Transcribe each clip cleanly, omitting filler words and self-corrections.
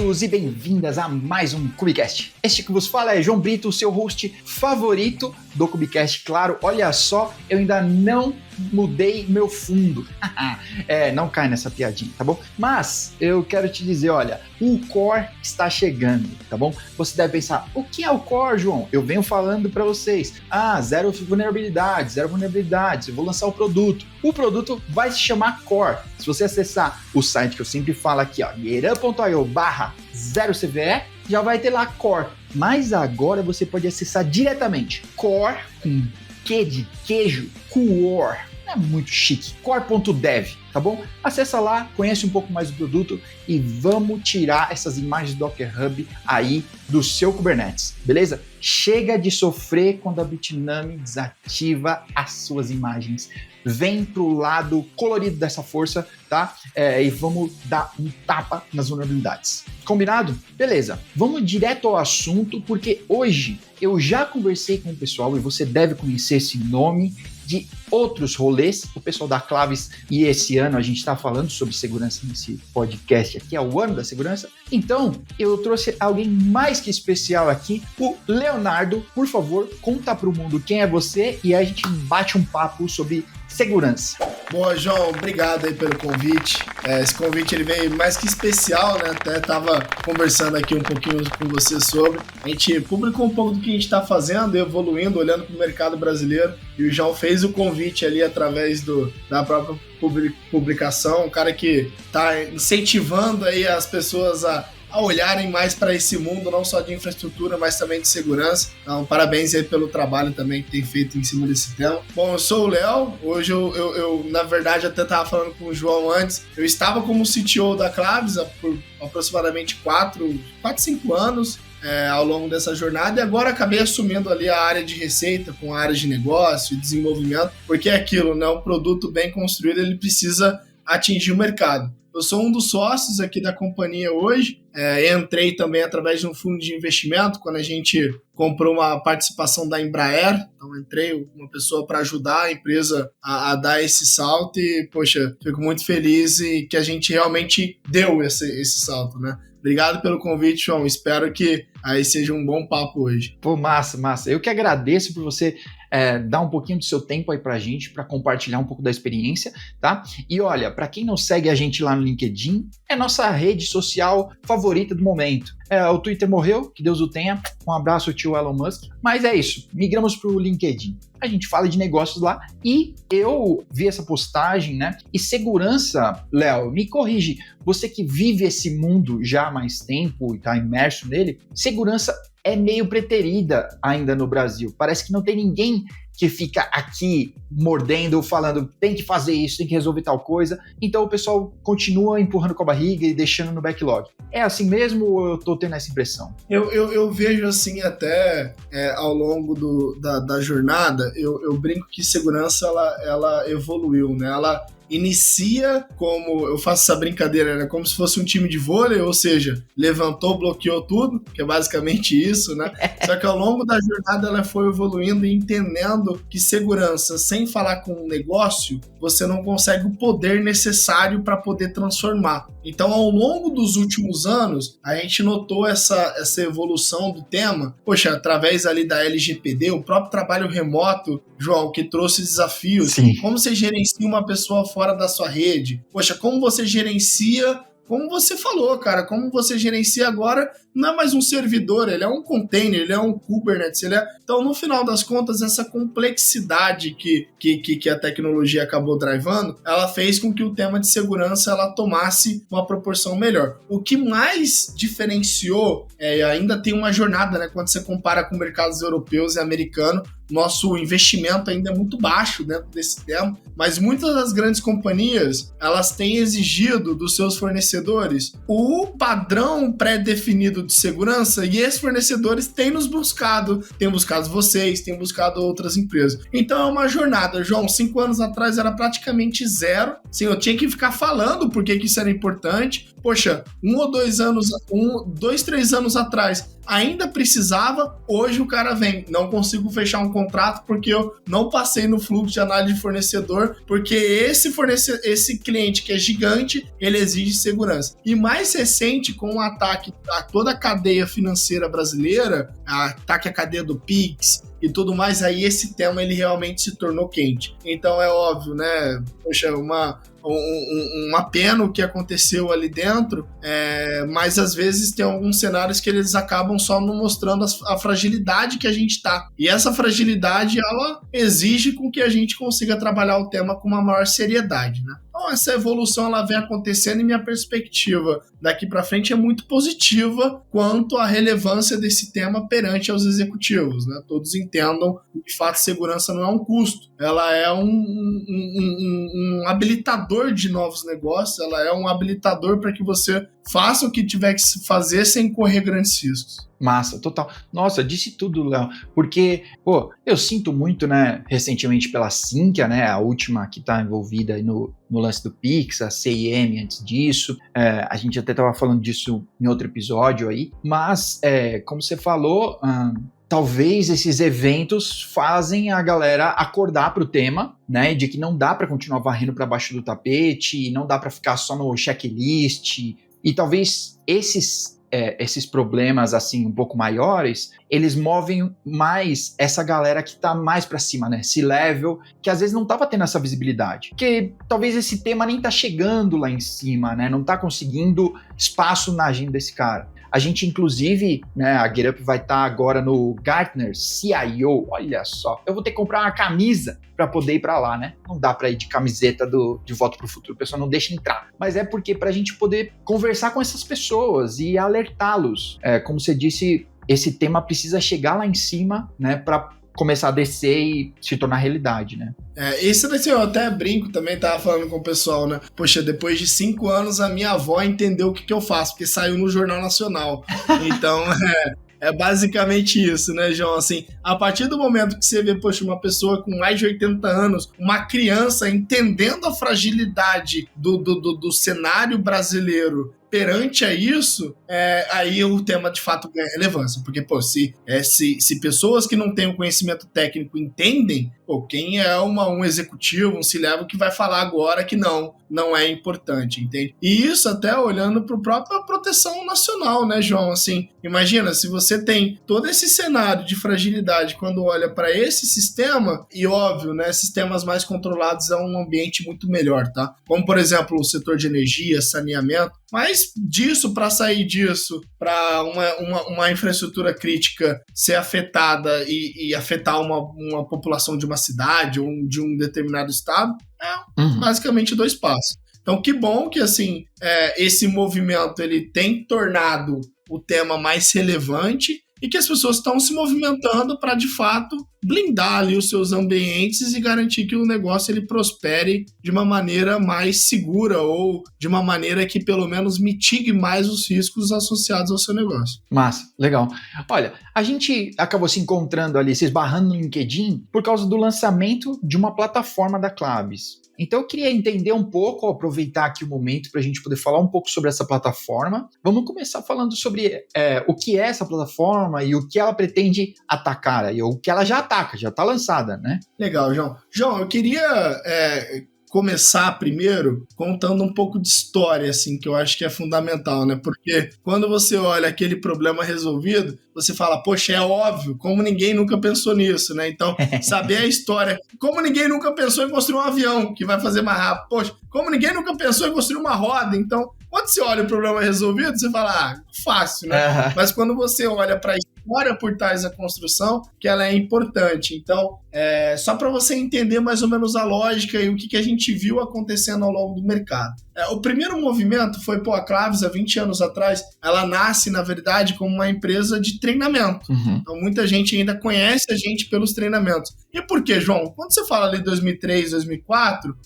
bem-vindos e bem-vindas a mais um Cubicast. Este que vos fala é João Brito, o seu host favorito do Cubicast. Claro, olha só, eu ainda não mudei meu fundo. Não cai nessa piadinha, tá bom? Mas eu quero te dizer, olha, o Core está chegando, tá bom? Você deve pensar, o que é o Core, João? Eu venho falando para vocês, zero vulnerabilidades, eu vou lançar o produto. O produto vai se chamar Core. Se você acessar o site que eu sempre falo aqui, getup.io/0CVE, já vai ter lá Core. Mas agora você pode acessar diretamente Core com Q de queijo, Core. É muito chique. Core.dev, tá bom? Acessa lá, conhece um pouco mais do produto e vamos tirar essas imagens Docker Hub aí do seu Kubernetes, beleza? Chega de sofrer quando a Bitnami desativa as suas imagens. Vem pro lado colorido dessa força, tá? E vamos dar um tapa nas vulnerabilidades. Combinado? Beleza. Vamos direto ao assunto, porque hoje eu já conversei com o pessoal e você deve conhecer esse nome de outros rolês, o pessoal da Claves, e esse ano a gente está falando sobre segurança nesse podcast aqui, é o ano da segurança. Então, eu trouxe alguém mais que especial aqui, o Leonardo. Por favor, conta para o mundo quem é você e aí a gente bate um papo sobre segurança. Boa, João, obrigado aí pelo convite. Esse convite ele veio mais que especial, né? Até estava conversando aqui um pouquinho com você sobre. A gente publicou um pouco do que a gente está fazendo, evoluindo, olhando para o mercado brasileiro. E o João fez o convite ali através da própria publicação, um cara que está incentivando aí as pessoas a olharem mais para esse mundo, não só de infraestrutura, mas também de segurança. Então, parabéns aí pelo trabalho também que tem feito em cima desse tema. Bom, eu sou o Léo. Hoje eu na verdade, até estava falando com o João antes. Eu estava como CTO da Claves por aproximadamente 4, 5 anos. Ao longo dessa jornada, e agora acabei assumindo ali a área de receita com a área de negócio e desenvolvimento, porque é aquilo, né? Um produto bem construído, ele precisa atingir o mercado. Eu sou um dos sócios aqui da companhia hoje, entrei também através de um fundo de investimento, quando a gente comprou uma participação da Embraer, então entrei uma pessoa para ajudar a empresa a dar esse salto e, poxa, fico muito feliz e que a gente realmente deu esse salto, né? Obrigado pelo convite, João. Espero que aí seja um bom papo hoje. Pô, massa. Eu que agradeço por você dar um pouquinho do seu tempo aí pra gente, para compartilhar um pouco da experiência, tá? E olha, para quem não segue a gente lá no LinkedIn, é nossa rede social favorita do momento. O Twitter morreu, que Deus o tenha. Um abraço, tio Elon Musk. Mas é isso, migramos pro LinkedIn. A gente fala de negócios lá e eu vi essa postagem, né? E segurança, Léo, me corrige, você que vive esse mundo já há mais tempo e tá imerso nele, segurança é meio preterida ainda no Brasil. Parece que não tem ninguém que fica aqui mordendo, falando tem que fazer isso, tem que resolver tal coisa. Então o pessoal continua empurrando com a barriga e deixando no backlog. É assim mesmo ou eu tô tendo essa impressão? Eu vejo assim até ao longo da jornada, eu brinco que segurança ela evoluiu, né? Ela inicia como, eu faço essa brincadeira, né? Como se fosse um time de vôlei, ou seja, levantou, bloqueou tudo, que é basicamente isso, né? Só que ao longo da jornada ela foi evoluindo e entendendo que segurança, sem falar com o negócio, você não consegue o poder necessário para poder transformar. Então, ao longo dos últimos anos, a gente notou essa evolução do tema, poxa, através ali da LGPD, o próprio trabalho remoto, João, que trouxe desafios. Sim. Como você gerencia uma pessoa fora da sua rede? Poxa, como você gerencia, como você falou, cara, como você gerencia agora, não é mais um servidor, ele é um container, ele é um Kubernetes, Então, no final das contas, essa complexidade que a tecnologia acabou drivando, ela fez com que o tema de segurança ela tomasse uma proporção melhor. O que mais diferenciou, ainda tem uma jornada, né, quando você compara com mercados europeus e americanos, nosso investimento ainda é muito baixo dentro desse tema, mas muitas das grandes companhias, elas têm exigido dos seus fornecedores o padrão pré-definido de segurança e esses fornecedores têm buscado vocês, têm buscado outras empresas. Então é uma jornada, João, 5 anos atrás era praticamente zero, sim, eu tinha que ficar falando por que isso era importante, poxa, 2, 3 anos atrás ainda precisava, hoje o cara vem, não consigo fechar um contrato porque eu não passei no fluxo de análise de fornecedor, porque esse cliente que é gigante, ele exige segurança. E mais recente, com o ataque a toda a cadeia financeira brasileira, ataque à cadeia do Pix e tudo mais, aí esse tema ele realmente se tornou quente. Então é óbvio, né? Poxa, uma pena o que aconteceu ali dentro, mas às vezes tem alguns cenários que eles acabam só não mostrando a fragilidade que a gente tá. E essa fragilidade, ela exige com que a gente consiga trabalhar o tema com uma maior seriedade, né? Então essa evolução ela vem acontecendo e minha perspectiva daqui para frente é muito positiva quanto à relevância desse tema perante aos executivos, né? Todos entendam que de fato segurança não é um custo, ela é um habilitador de novos negócios, ela é um habilitador para que você faça o que tiver que fazer sem correr grandes riscos. Massa, total. Nossa, disse tudo, Léo, porque, eu sinto muito, né, recentemente pela Sinqia, né, a última que tá envolvida aí no lance do Pix, a CIM antes disso, a gente até tava falando disso em outro episódio aí, mas, como você falou, talvez esses eventos fazem a galera acordar para o tema, né, de que não dá para continuar varrendo para baixo do tapete, não dá para ficar só no checklist, e talvez esses problemas assim um pouco maiores, eles movem mais essa galera que tá mais pra cima, né? Esse level, que às vezes não tava tendo essa visibilidade. Porque talvez esse tema nem tá chegando lá em cima, né? Não tá conseguindo espaço na agenda desse cara. A gente, inclusive, né, a GetUp vai estar agora no Gartner CIO, olha só. Eu vou ter que comprar uma camisa para poder ir para lá, né? Não dá para ir de camiseta de Volta para o Futuro, o pessoal não deixa entrar. Mas é porque para a gente poder conversar com essas pessoas e alertá-los. Como você disse, esse tema precisa chegar lá em cima, né, para começar a descer e se tornar realidade, né? Isso daqui eu até brinco também, tava falando com o pessoal, né? Poxa, depois de 5 anos a minha avó entendeu o que eu faço, porque saiu no Jornal Nacional. Então, é basicamente isso, né, João? Assim, a partir do momento que você vê, poxa, uma pessoa com mais de 80 anos, uma criança entendendo a fragilidade do cenário brasileiro perante a isso, aí o tema de fato ganha relevância, porque se pessoas que não têm o conhecimento técnico entendem, quem é um executivo, um C-level que vai falar agora que não é importante, entende? E isso até olhando para a própria proteção nacional, né, João? Assim, imagina, se você tem todo esse cenário de fragilidade quando olha para esse sistema, e óbvio, né, sistemas mais controlados é um ambiente muito melhor, tá? Como, por exemplo, o setor de energia, saneamento, mas para sair disso, para uma infraestrutura crítica ser afetada e afetar uma população de uma cidade ou de um determinado estado, basicamente 2 passos. Então, que bom que assim, esse movimento ele tem tornado o tema mais relevante e que as pessoas estão se movimentando para, de fato, blindar ali os seus ambientes e garantir que o negócio ele prospere de uma maneira mais segura ou de uma maneira que, pelo menos, mitigue mais os riscos associados ao seu negócio. Massa, legal. Olha, a gente acabou se encontrando ali, se esbarrando no LinkedIn por causa do lançamento de uma plataforma da Clabis. Então eu queria entender um pouco, aproveitar aqui o momento para a gente poder falar um pouco sobre essa plataforma. Vamos começar falando sobre o que é essa plataforma e o que ela pretende atacar, e o que ela já ataca, já está lançada, né? Legal, João. João, eu queria começar primeiro contando um pouco de história, assim, que eu acho que é fundamental, né? Porque quando você olha aquele problema resolvido, você fala, poxa, é óbvio, como ninguém nunca pensou nisso, né? Então, saber a história, como ninguém nunca pensou em construir um avião que vai fazer mais rápido, poxa, como ninguém nunca pensou em construir uma roda, então, quando você olha o problema resolvido, você fala, fácil, né? Mas quando você olha para a história por trás da construção, que ela é importante. Então, só para você entender mais ou menos a lógica e o que a gente viu acontecendo ao longo do mercado. O primeiro movimento foi, a Clabis, há 20 anos atrás, ela nasce, na verdade, como uma empresa de treinamento. Então, muita gente ainda conhece a gente pelos treinamentos. E por quê, João? Quando você fala ali de 2003, 2004,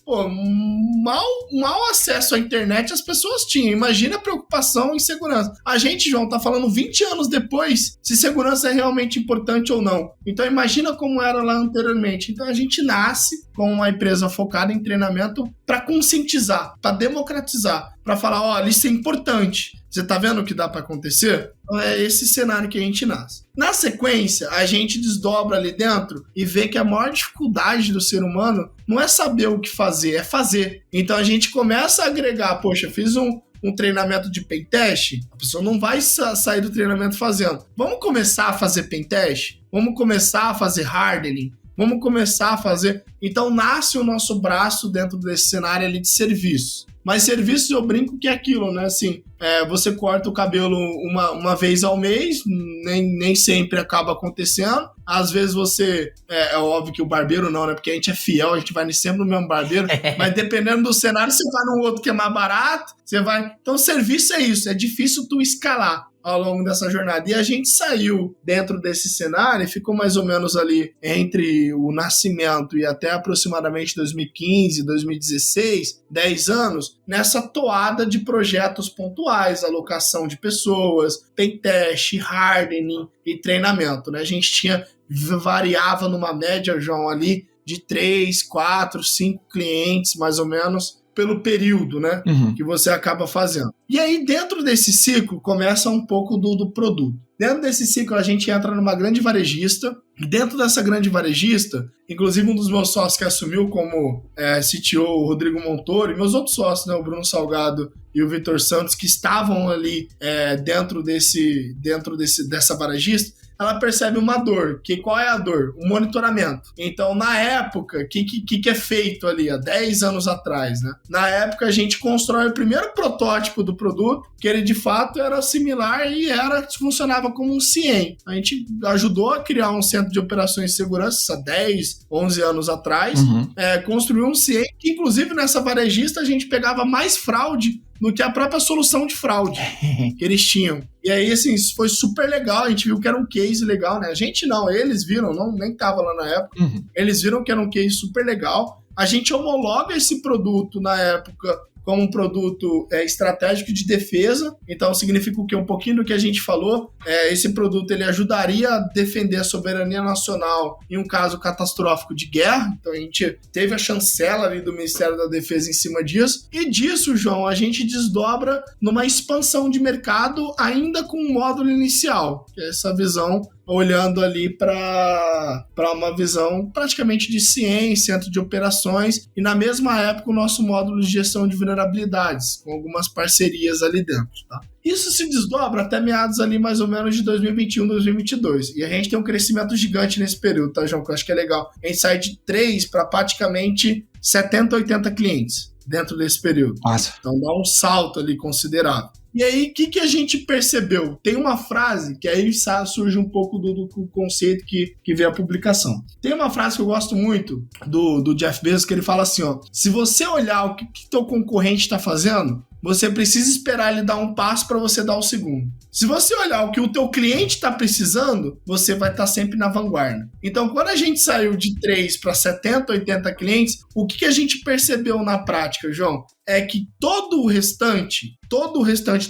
mal acesso à internet as pessoas tinham. Imagina a preocupação em segurança. A gente, João, tá falando 20 anos depois se segurança é realmente importante ou não. Então, imagina como era lá anteriormente. Então, a gente nasce com uma empresa focada em treinamento para conscientizar, para democratizar, para falar, olha, isso é importante. Você tá vendo o que dá para acontecer? Então é esse cenário que a gente nasce. Na sequência, a gente desdobra ali dentro e vê que a maior dificuldade do ser humano não é saber o que fazer, é fazer. Então a gente começa a agregar, poxa, fiz um treinamento de pentest, a pessoa não vai sair do treinamento fazendo. Vamos começar a fazer pentest? Vamos começar a fazer hardening? Vamos começar a fazer... Então nasce o nosso braço dentro desse cenário ali de serviço. Mas serviço eu brinco que é aquilo, né? Assim, você corta o cabelo uma vez ao mês, nem sempre acaba acontecendo. Às vezes você... É óbvio que o barbeiro não, né? Porque a gente é fiel, a gente vai sempre no mesmo barbeiro. Mas dependendo do cenário, você vai no outro que é mais barato, você vai... Então serviço é isso, é difícil tu escalar ao longo dessa jornada. E a gente saiu dentro desse cenário e ficou mais ou menos ali entre o nascimento e até aproximadamente 2015, 2016, 10 anos, nessa toada de projetos pontuais, alocação de pessoas, pentest, hardening e treinamento, né? A gente variava numa média, João, ali de 3, 4, 5 clientes, mais ou menos, pelo período, né, que você acaba fazendo. E aí, dentro desse ciclo, começa um pouco do produto. Dentro desse ciclo, a gente entra numa grande varejista. Dentro dessa grande varejista, inclusive um dos meus sócios que assumiu como CTO, o Rodrigo Montoro, e meus outros sócios, né, o Bruno Salgado e o Vitor Santos, que estavam ali dentro dessa varejista, ela percebe uma dor. Qual é a dor? O monitoramento. Então, na época, o que é feito ali, há 10 anos atrás, né? Na época, a gente constrói o primeiro protótipo do produto, que ele, de fato, era similar e funcionava como um CIEM. A gente ajudou a criar um centro de operações de segurança há 10, 11 anos atrás, construiu um CIEM, que, inclusive, nessa varejista, a gente pegava mais fraude do que a própria solução de fraude que eles tinham. E aí, assim, isso foi super legal, a gente viu que era um case legal, né? A gente não, eles viram, nem tava lá na época, eles viram que era um case super legal. A gente homologa esse produto na época como um produto estratégico de defesa. Então, significa o quê? Um pouquinho do que a gente falou. Esse produto ele ajudaria a defender a soberania nacional em um caso catastrófico de guerra. Então, a gente teve a chancela ali do Ministério da Defesa em cima disso. E disso, João, a gente desdobra numa expansão de mercado ainda com um módulo inicial, que é essa visão olhando ali para uma visão praticamente de ciência, centro de operações, e na mesma época o nosso módulo de gestão de vulnerabilidades, com algumas parcerias ali dentro, tá? Isso se desdobra até meados ali mais ou menos de 2021, 2022. E a gente tem um crescimento gigante nesse período, tá, João? Que eu acho que é legal. A gente sai de 3 para praticamente 70, 80 clientes dentro desse período. Nossa. Então dá um salto ali considerável. E aí, o que a gente percebeu? Tem uma frase que aí surge um pouco do conceito que vê a publicação. Tem uma frase que eu gosto muito do Jeff Bezos, que ele fala assim, ó: se você olhar o que teu concorrente está fazendo, você precisa esperar ele dar um passo para você dar o segundo. Se você olhar o que o teu cliente está precisando, você vai estar sempre na vanguarda. Então, quando a gente saiu de 3 para 70, 80 clientes, o que a gente percebeu na prática, João? É que todo o restante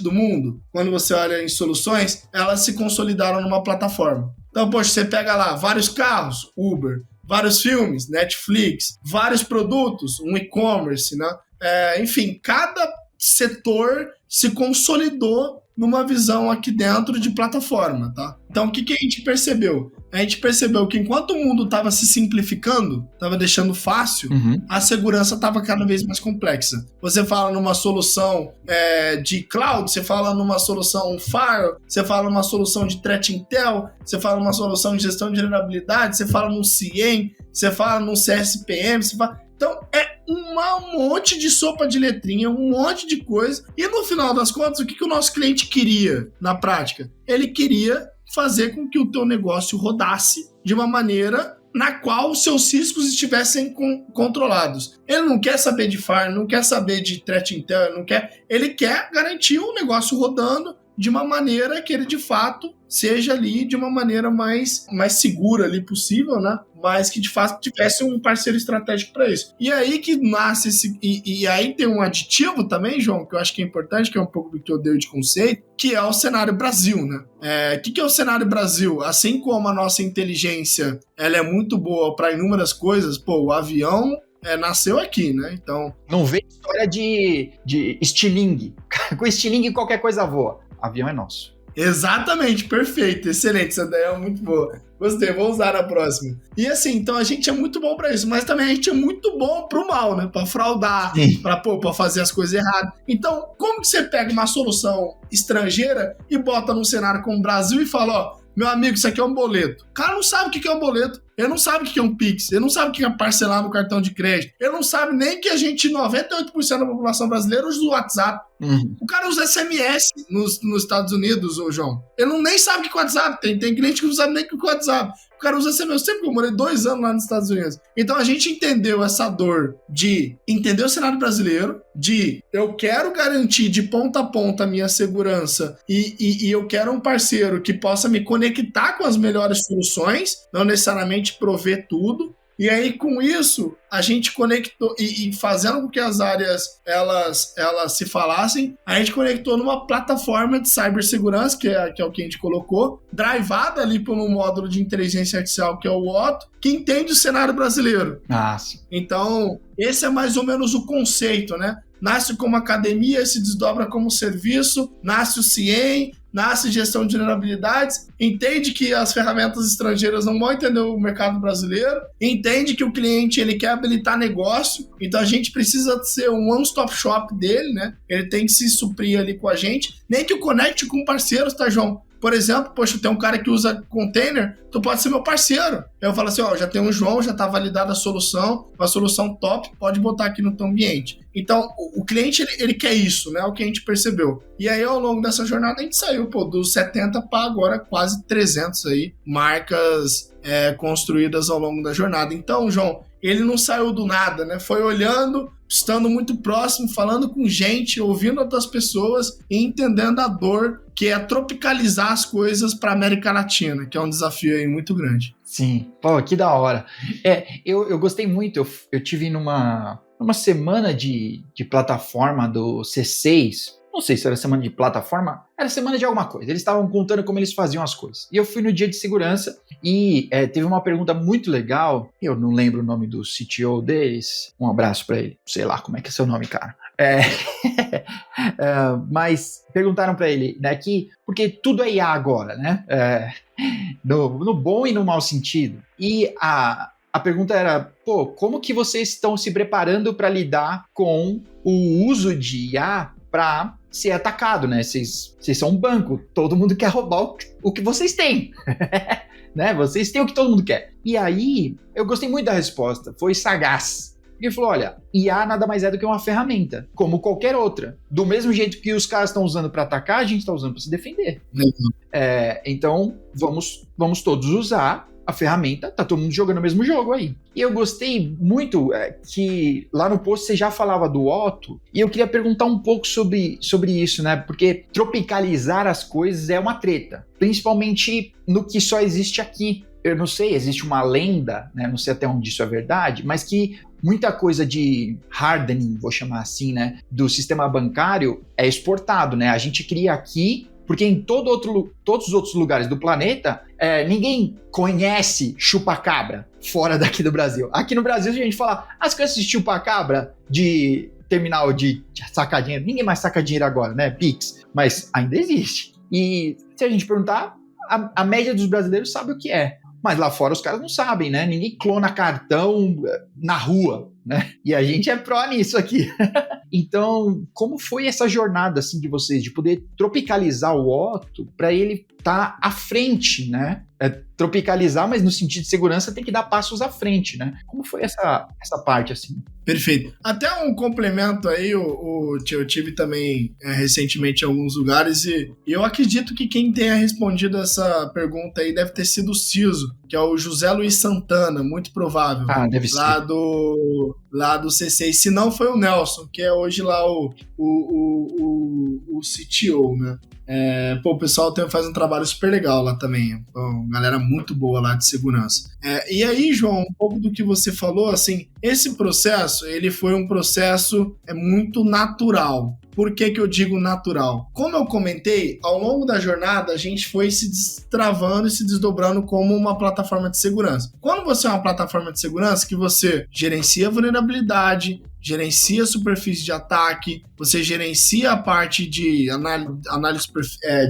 do mundo, quando você olha em soluções, elas se consolidaram numa plataforma. Então, poxa, você pega lá vários carros, Uber, vários filmes, Netflix, vários produtos, um e-commerce, né? Enfim, cada setor se consolidou numa visão aqui dentro de plataforma, tá? Então, o que a gente percebeu? A gente percebeu que enquanto o mundo estava se simplificando, estava deixando fácil, a segurança estava cada vez mais complexa. Você fala numa solução de cloud, você fala numa solução Firewall, você fala numa solução de Threat Intel, você fala numa solução de gestão de vulnerabilidade, você fala num CIEM, você fala num CSPM, você fala... Então, é um monte de sopa de letrinha, um monte de coisa. E no final das contas, o que o nosso cliente queria na prática? Ele queria fazer com que o teu negócio rodasse de uma maneira na qual os seus riscos estivessem controlados. Ele não quer saber de firewall, não quer saber de threat intel, ele quer garantir o negócio rodando de uma maneira que ele de fato seja ali de uma maneira mais segura ali possível, né? Mas que de fato tivesse um parceiro estratégico para isso. E aí que nasce e aí tem um aditivo também, João, que eu acho que é importante, que é um pouco do que eu dei de conceito, que é o cenário Brasil, né? O que é o cenário Brasil? Assim como a nossa inteligência ela é muito boa para inúmeras coisas, o avião nasceu aqui, né? Então... Não vem história de estilingue. Com estilingue qualquer coisa voa. Avião é nosso. Exatamente, perfeito, excelente, essa ideia é muito boa. Gostei, vou usar na próxima. E assim, então a gente é muito bom pra isso, mas também a gente é muito bom pro mal, né? Pra fraudar, pra fazer as coisas erradas. Então, como que você pega uma solução estrangeira e bota num cenário como o Brasil e fala, ó, meu amigo, isso aqui é um boleto. O cara não sabe o que é um boleto. Ele não sabe o que é um Pix. Ele não sabe o que é parcelar no cartão de crédito. Ele não sabe nem que a gente, 98% da população brasileira, usa o WhatsApp. O cara usa SMS nos Estados Unidos, ô João. Ele nem sabe o que é o WhatsApp. Tem cliente que não sabe nem o que é o WhatsApp. O cara usa SMS. Eu sempre morei 2 anos lá nos Estados Unidos. Então a gente entendeu essa dor de entender o cenário brasileiro, de eu quero garantir de ponta a ponta a minha segurança e eu quero um parceiro que possa me conectar com as melhores soluções, não necessariamente prover tudo. E aí, com isso, a gente conectou, e fazendo com que as áreas elas se falassem, a gente conectou numa plataforma de cibersegurança, que é o que a gente colocou, drivada ali por um módulo de inteligência artificial, que é o Otto, que entende o cenário brasileiro. Nossa. Então, esse é mais ou menos o conceito, né? Nasce como academia, se desdobra como serviço, nasce o CIEM, nasce gestão de vulnerabilidades, entende que as ferramentas estrangeiras não vão entender o mercado brasileiro, entende que o cliente ele quer habilitar negócio, então a gente precisa ser um one-stop shop dele, né? Ele tem que se suprir ali com a gente, nem que o conecte com parceiros, tá, João? Por exemplo, poxa, tem um cara que usa container, tu pode ser meu parceiro. Eu falo assim, ó, já tem um João, já tá validada a solução, uma solução top, pode botar aqui no teu ambiente. Então, o cliente, ele quer isso, né? É o que a gente percebeu. E aí, ao longo dessa jornada, a gente saiu, dos 70 para agora quase 300 aí, marcas construídas ao longo da jornada. Então, João, ele não saiu do nada, né? Foi olhando, estando muito próximo, falando com gente, ouvindo outras pessoas e entendendo a dor que é tropicalizar as coisas para a América Latina, que é um desafio aí muito grande. Sim, pô, que da hora. Eu gostei muito, eu tive numa semana de plataforma do C6, não sei se era semana de plataforma, era semana de alguma coisa, eles estavam contando como eles faziam as coisas. E eu fui no dia de segurança e teve uma pergunta muito legal, eu não lembro o nome do CTO deles, um abraço pra ele, sei lá como é que é seu nome, cara. Mas perguntaram pra ele, né, que, porque tudo é IA agora, né, no bom e no mau sentido. E a pergunta era, pô, como que vocês estão se preparando para lidar com o uso de IA para ser atacado, né? Vocês são um banco, todo mundo quer roubar o que vocês têm, né? Vocês têm o que todo mundo quer. E aí, eu gostei muito da resposta, foi sagaz. Ele falou, olha, IA nada mais é do que uma ferramenta, como qualquer outra. Do mesmo jeito que os caras estão usando para atacar, a gente está usando para se defender. Então, vamos todos usar a ferramenta, tá todo mundo jogando o mesmo jogo aí. E eu gostei muito que lá no post você já falava do Otto, e eu queria perguntar um pouco sobre isso, né? Porque tropicalizar as coisas é uma treta, principalmente no que só existe aqui. Eu não sei, existe uma lenda, né? Não sei até onde isso é verdade, mas que muita coisa de hardening, vou chamar assim, né? Do sistema bancário é exportado, né? A gente cria aqui, porque em todos os outros lugares do planeta, ninguém conhece chupa-cabra fora daqui do Brasil. Aqui no Brasil, a gente fala, as coisas de chupa-cabra de terminal de sacar dinheiro, ninguém mais saca dinheiro agora, né? Pix, mas ainda existe. E se a gente perguntar, a média dos brasileiros sabe o que é. Mas lá fora os caras não sabem, né? Ninguém clona cartão na rua, né? E a gente é pró nisso aqui. Então, como foi essa jornada assim de vocês, de poder tropicalizar o Otto para ele estar à frente, né? Tropicalizar, mas no sentido de segurança tem que dar passos à frente, né? Como foi essa parte assim? Perfeito. Até um complemento aí, eu tive também recentemente em alguns lugares e eu acredito que quem tenha respondido essa pergunta aí deve ter sido o CISO, que é o José Luiz Santana, muito provável. Ah, deve ser. Lá do C6. Se não, foi o Nelson, que é hoje lá o CTO, né? O pessoal faz um trabalho super legal lá também. Galera muito boa lá de segurança. E aí, João, um pouco do que você falou, assim, esse processo, ele foi um processo muito natural. Por que eu digo natural? Como eu comentei, ao longo da jornada a gente foi se destravando e se desdobrando como uma plataforma de segurança. Quando você é uma plataforma de segurança que você gerencia vulnerabilidade, gerencia a superfície de ataque, você gerencia a parte de análise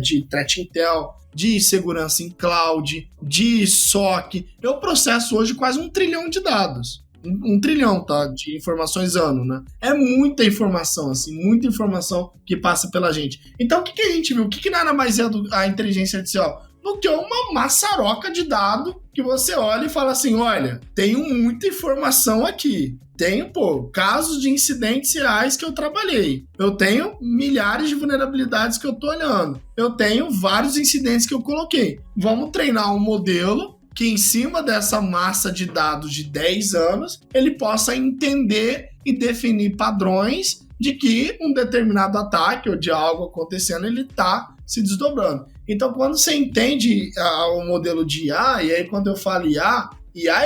de threat intel, de segurança em cloud, de SOC. Eu processo hoje quase 1 trilhão de dados. 1 trilhão, tá? De informações ano, né? É muita informação, assim, muita informação que passa pela gente. Então, o que a gente viu? O que nada mais é a inteligência artificial? Do que uma maçaroca de dado que você olha e fala assim, olha, tenho muita informação aqui. Tenho, casos de incidentes reais que eu trabalhei. Eu tenho milhares de vulnerabilidades que eu tô olhando. Eu tenho vários incidentes que eu coloquei. Vamos treinar um modelo que em cima dessa massa de dados de 10 anos, ele possa entender e definir padrões de que um determinado ataque ou de algo acontecendo, ele está se desdobrando. Então, quando você entende o modelo de IA, e aí quando eu falo IA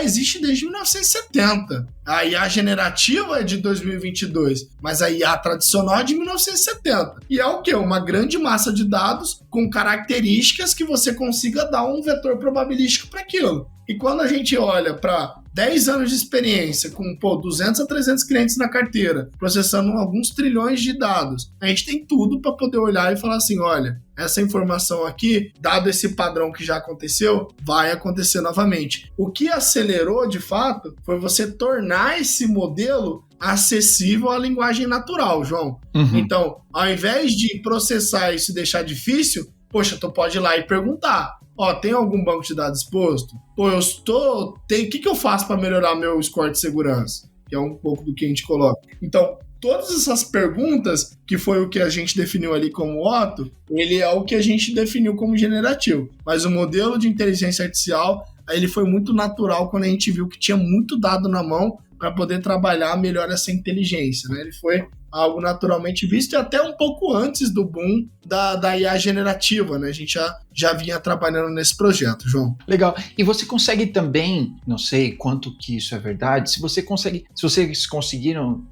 existe desde 1970. A IA generativa é de 2022, mas a IA tradicional é de 1970. E é o quê? Uma grande massa de dados com características que você consiga dar um vetor probabilístico para aquilo. E quando a gente olha para 10 anos de experiência, com 200 a 300 clientes na carteira, processando alguns trilhões de dados, a gente tem tudo para poder olhar e falar assim, olha, essa informação aqui, dado esse padrão que já aconteceu, vai acontecer novamente. O que acelerou, de fato, foi você tornar esse modelo acessível à linguagem natural, João. Uhum. Então, ao invés de processar isso e deixar difícil, poxa, tu pode ir lá e perguntar. Tem algum banco de dados exposto? O que eu faço para melhorar meu score de segurança? Que é um pouco do que a gente coloca. Então, todas essas perguntas, que foi o que a gente definiu ali como Otto, ele é o que a gente definiu como generativo. Mas o modelo de inteligência artificial, ele foi muito natural quando a gente viu que tinha muito dado na mão para poder trabalhar melhor essa inteligência, né? Ele foi algo naturalmente visto e até um pouco antes do boom da IA generativa, né? A gente já vinha trabalhando nesse projeto, João. Legal. E você consegue também, não sei quanto que isso é verdade, se vocês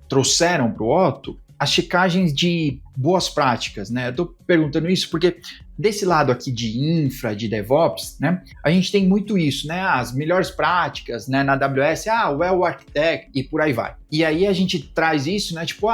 trouxeram para o Otto as checagens de boas práticas, né? Eu tô perguntando isso porque desse lado aqui de infra, de DevOps, né? A gente tem muito isso, né? As melhores práticas, né? Na AWS, Well Architect e por aí vai. E aí a gente traz isso, né? Tipo,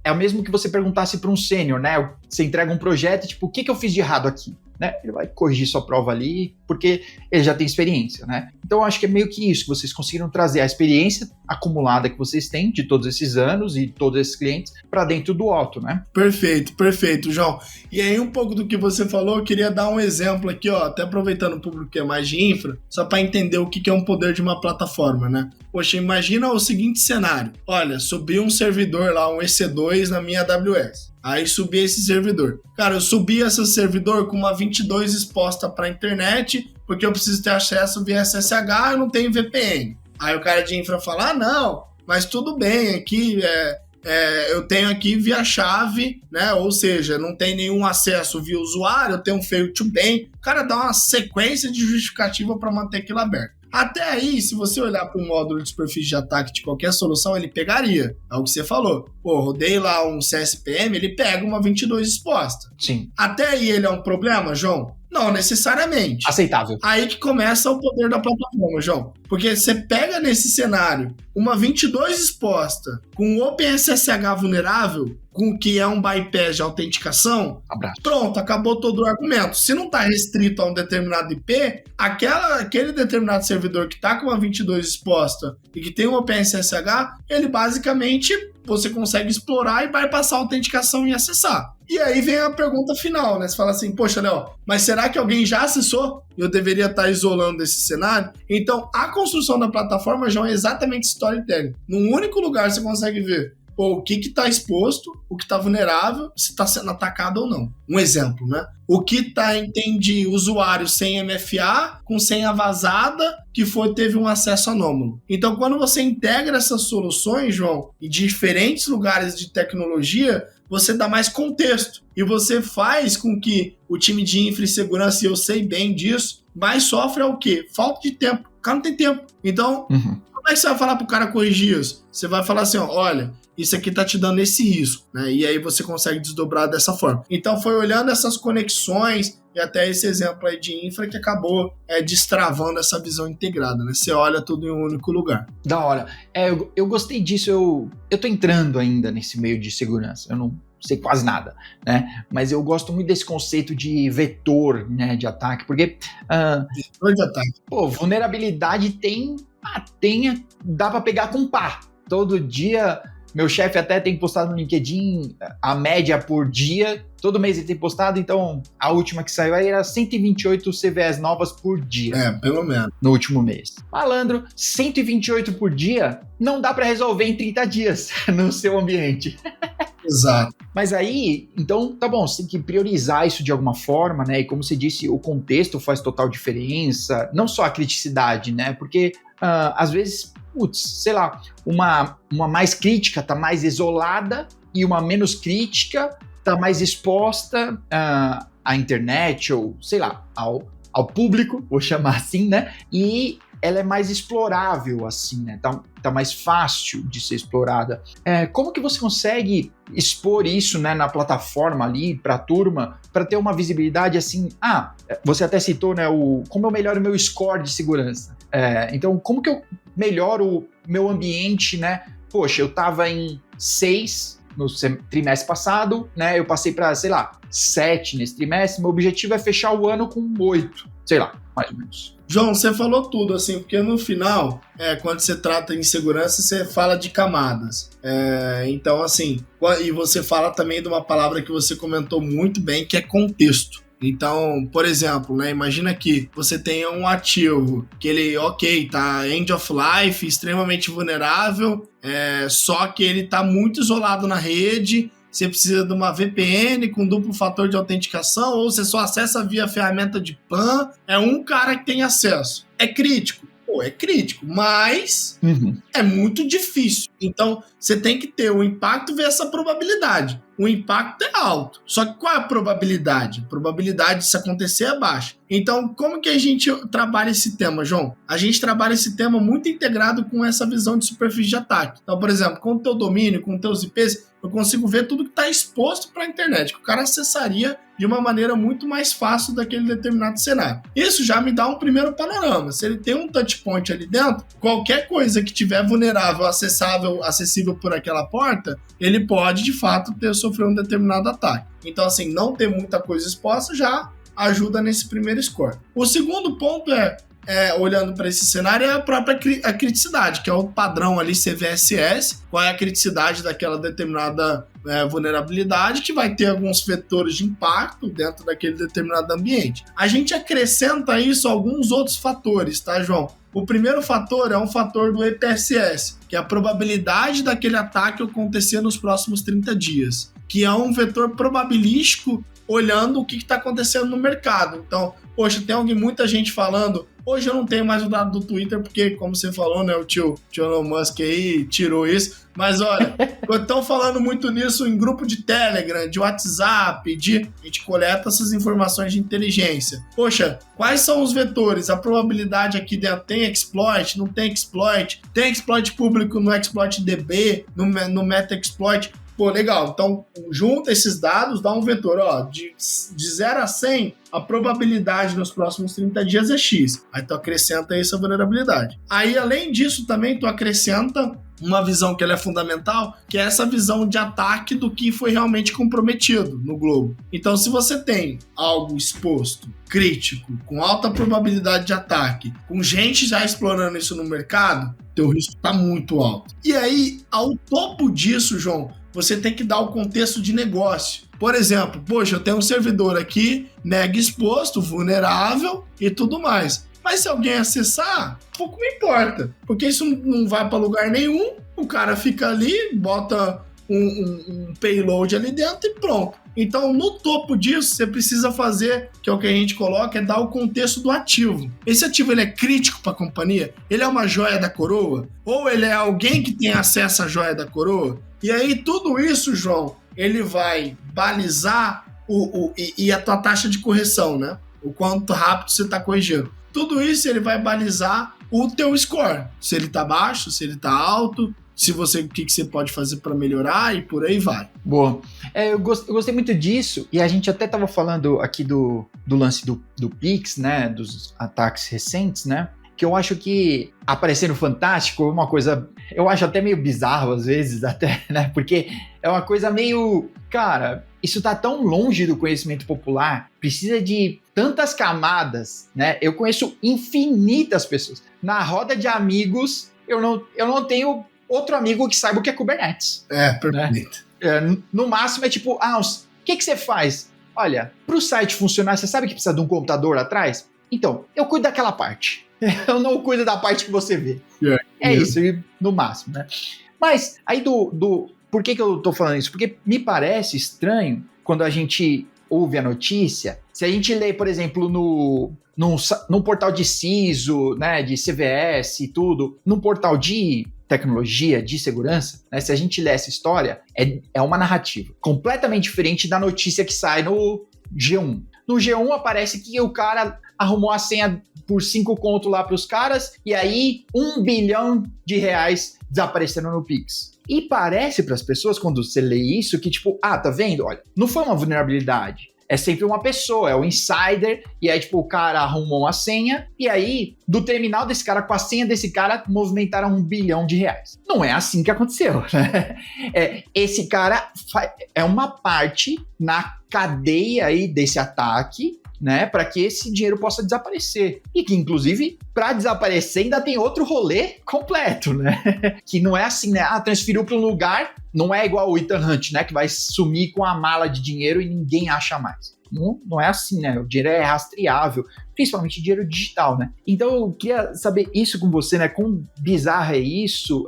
é o mesmo que você perguntasse para um sênior, né? Você entrega um projeto, tipo, o que eu fiz de errado aqui? Né? Ele vai corrigir sua prova ali, porque ele já tem experiência, né? Então, eu acho que é meio que isso, que vocês conseguiram trazer a experiência acumulada que vocês têm de todos esses anos e todos esses clientes para dentro do Otto, né? Perfeito, João. E aí, um pouco do que você falou, eu queria dar um exemplo aqui, até aproveitando o público que é mais de infra, só para entender o que é um poder de uma plataforma, né? Poxa, imagina o seguinte cenário. Olha, subi um servidor lá, um EC2 na minha AWS. Aí subi esse servidor. Cara, eu subi esse servidor com uma 22 exposta para a internet, porque eu preciso ter acesso via SSH, eu não tenho VPN. Aí o cara de infra fala, não, mas tudo bem, aqui eu tenho aqui via chave, né? Ou seja, não tem nenhum acesso via usuário, eu tenho um fail to ban. O cara dá uma sequência de justificativa para manter aquilo aberto. Até aí, se você olhar para o módulo de superfície de ataque de qualquer solução, ele pegaria. É o que você falou. Rodei lá um CSPM, ele pega uma 22 exposta. Sim. Até aí ele é um problema, João? Não necessariamente. Aceitável. Aí que começa o poder da plataforma, João. Porque você pega nesse cenário uma 22 exposta com o OpenSSH vulnerável, com o que é um bypass de autenticação, pronto, acabou todo o argumento. Se não está restrito a um determinado IP, aquele determinado servidor que está com uma 22 exposta e que tem um OpenSSH, ele basicamente você consegue explorar e vai passar a autenticação e acessar. E aí vem a pergunta final, né? Você fala assim, poxa, Léo, mas será que alguém já acessou? Eu deveria estar isolando esse cenário? Então, a construção da plataforma já é exatamente storytelling. Num único lugar você consegue ver o que está exposto, o que está vulnerável, se está sendo atacado ou não. Um exemplo, né? O que tem de usuário sem MFA, com senha vazada, que teve um acesso anômalo. Então, quando você integra essas soluções, João, em diferentes lugares de tecnologia, você dá mais contexto. E você faz com que o time de infra e segurança, e eu sei bem disso, mais sofre o quê? Falta de tempo. O cara não tem tempo. Então, como é que você vai falar para o cara corrigir isso? Você vai falar assim, olha, isso aqui tá te dando esse risco, né? E aí você consegue desdobrar dessa forma. Então foi olhando essas conexões e até esse exemplo aí de infra que acabou destravando essa visão integrada, né? Você olha tudo em um único lugar. Da hora. Eu gostei disso, eu tô entrando ainda nesse meio de segurança, eu não sei quase nada, né? Mas eu gosto muito desse conceito de vetor, né, de ataque, porque vetor de ataque. Vulnerabilidade dá para pegar com pá. Todo dia, meu chefe até tem postado no LinkedIn a média por dia, todo mês ele tem postado, então a última que saiu aí era 128 CVEs novas por dia. Pelo menos. No último mês. Malandro, 128 por dia não dá para resolver em 30 dias no seu ambiente. Exato. Mas aí, então, tá bom, você tem que priorizar isso de alguma forma, né? E como você disse, o contexto faz total diferença, não só a criticidade, né? Porque, às vezes, sei lá, uma mais crítica tá mais isolada e uma menos crítica tá mais exposta à internet ou, sei lá, ao público, vou chamar assim, né? E ela é mais explorável, assim, né? Tá mais fácil de ser explorada. Como que você consegue expor isso, né, na plataforma ali, para a turma, para ter uma visibilidade assim? Você até citou, né, como eu melhoro o meu score de segurança. Então, como que eu melhoro o meu ambiente, né? Poxa, eu estava em 6 no trimestre passado, né? Eu passei para, sei lá, 7 nesse trimestre. Meu objetivo é fechar o ano com 8, sei lá, mais ou menos. João, você falou tudo, assim, porque no final, quando você trata em segurança, você fala de camadas. Então, assim, e você fala também de uma palavra que você comentou muito bem, que é contexto. Então, por exemplo, né, imagina que você tenha um ativo que ele, tá end of life, extremamente vulnerável, só que ele tá muito isolado na rede. Você precisa de uma VPN com duplo fator de autenticação, ou você só acessa via ferramenta de PAN. É um cara que tem acesso. É crítico? É crítico, mas é muito difícil. Então, você tem que ter o impacto versus a probabilidade. O impacto é alto. Só que qual é a probabilidade? A probabilidade disso acontecer é baixa. Então, como que a gente trabalha esse tema, João? A gente trabalha esse tema muito integrado com essa visão de superfície de ataque. Então, por exemplo, com o teu domínio, com os teus IPs, eu consigo ver tudo que está exposto para a internet, que o cara acessaria de uma maneira muito mais fácil daquele determinado cenário. Isso já me dá um primeiro panorama. Se ele tem um touchpoint ali dentro, qualquer coisa que tiver vulnerável, acessível por aquela porta, ele pode, de fato, sofrer um determinado ataque. Então, assim, não ter muita coisa exposta já ajuda nesse primeiro score. O segundo ponto olhando para esse cenário, é a própria criticidade, que é o padrão ali CVSS, qual é a criticidade daquela determinada vulnerabilidade, que vai ter alguns vetores de impacto dentro daquele determinado ambiente. A gente acrescenta isso a alguns outros fatores, tá, João? O primeiro fator é um fator do EPSS, que é a probabilidade daquele ataque acontecer nos próximos 30 dias, que é um vetor probabilístico olhando o que está acontecendo no mercado. Então, poxa, tem muita gente falando. Hoje eu não tenho mais o dado do Twitter, porque, como você falou, né, o tio Elon Musk aí tirou isso. Mas olha, estão falando muito nisso em grupo de Telegram, de WhatsApp, a gente coleta essas informações de inteligência. Poxa, quais são os vetores? A probabilidade aqui dentro tem exploit, não tem exploit? Tem exploit público no ExploitDB, no MetaExploit? Pô, legal. Então, junta esses dados, dá um vetor, de 0 a 100, a probabilidade nos próximos 30 dias é X. Aí tu acrescenta essa vulnerabilidade. Aí, além disso, também tu acrescenta uma visão que ela é fundamental, que é essa visão de ataque do que foi realmente comprometido no globo. Então, se você tem algo exposto, crítico, com alta probabilidade de ataque, com gente já explorando isso no mercado, teu risco está muito alto. E aí, ao topo disso, João, você tem que dar o contexto de negócio. Por exemplo, poxa, eu tenho um servidor aqui, mega exposto, vulnerável e tudo mais. Mas se alguém acessar, pouco me importa, porque isso não vai para lugar nenhum, o cara fica ali, bota um payload ali dentro e pronto. Então, no topo disso, você precisa fazer, que é o que a gente coloca, é dar o contexto do ativo. Esse ativo, ele é crítico para a companhia? Ele é uma joia da coroa? Ou ele é alguém que tem acesso à joia da coroa? E aí, tudo isso, João, ele vai balizar e a tua taxa de correção, né? O quanto rápido você está corrigindo. Tudo isso, ele vai balizar o teu score. Se ele está baixo, se ele está alto, o que você pode fazer para melhorar e por aí vai. Boa. Eu gostei muito disso, e a gente até estava falando aqui do lance do Pix, né, dos ataques recentes, né, que eu acho que aparecer no Fantástico é uma coisa, eu acho até meio bizarro às vezes, até, né, porque é uma coisa meio, cara, isso tá tão longe do conhecimento popular, precisa de tantas camadas, né, eu conheço infinitas pessoas. Na roda de amigos, eu não tenho outro amigo que saiba o que é Kubernetes. Perfeito. Né? No máximo é tipo, o que você faz? Olha, para o site funcionar, você sabe que precisa de um computador atrás? Então, eu cuido daquela parte. Eu não cuido da parte que você vê. Isso, no máximo, né? Mas, aí por que eu tô falando isso? Porque me parece estranho quando a gente ouve a notícia, se a gente lê, por exemplo, num portal de CISO, né, de CVS e tudo, num portal de tecnologia, de segurança, né, se a gente lê essa história, é uma narrativa completamente diferente da notícia que sai no G1. No G1 aparece que o cara arrumou a senha por 5 conto lá para os caras, e aí R$1 bilhão desapareceram no Pix. E parece para as pessoas, quando você lê isso, que tipo, tá vendo? Olha, não foi uma vulnerabilidade. É sempre uma pessoa, é o insider, e aí, tipo, o cara arrumou uma senha, e aí, do terminal desse cara, com a senha desse cara, movimentaram R$1 bilhão. Não é assim que aconteceu, né? Esse cara é uma parte na cadeia aí desse ataque, né, para que esse dinheiro possa desaparecer. E que, inclusive, para desaparecer ainda tem outro rolê completo, né? Que não é assim, né? Transferiu para um lugar, não é igual o Ethan Hunt, né? Que vai sumir com a mala de dinheiro e ninguém acha mais. Não é assim, né? O dinheiro é rastreável, principalmente dinheiro digital, né? Então eu queria saber isso com você, né? Quão bizarro é isso?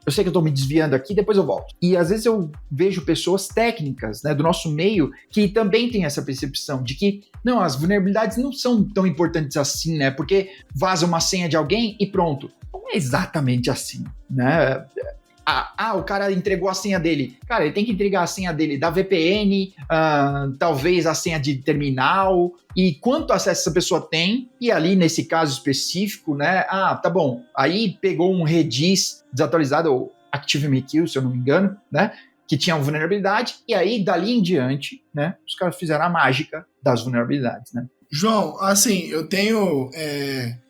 Eu sei que eu tô me desviando aqui, depois eu volto. E às vezes eu vejo pessoas técnicas, né, do nosso meio que também têm essa percepção de que, não, as vulnerabilidades não são tão importantes assim, né? Porque vaza uma senha de alguém e pronto. Não é exatamente assim, né? O cara entregou a senha dele. Cara, ele tem que entregar a senha dele da VPN, talvez a senha de terminal, e quanto acesso essa pessoa tem, e ali nesse caso específico, né, tá bom, aí pegou um Redis desatualizado, ou ActiveMQ, se eu não me engano, né, que tinha uma vulnerabilidade, e aí dali em diante, né, os caras fizeram a mágica das vulnerabilidades, né. João, assim, eu tenho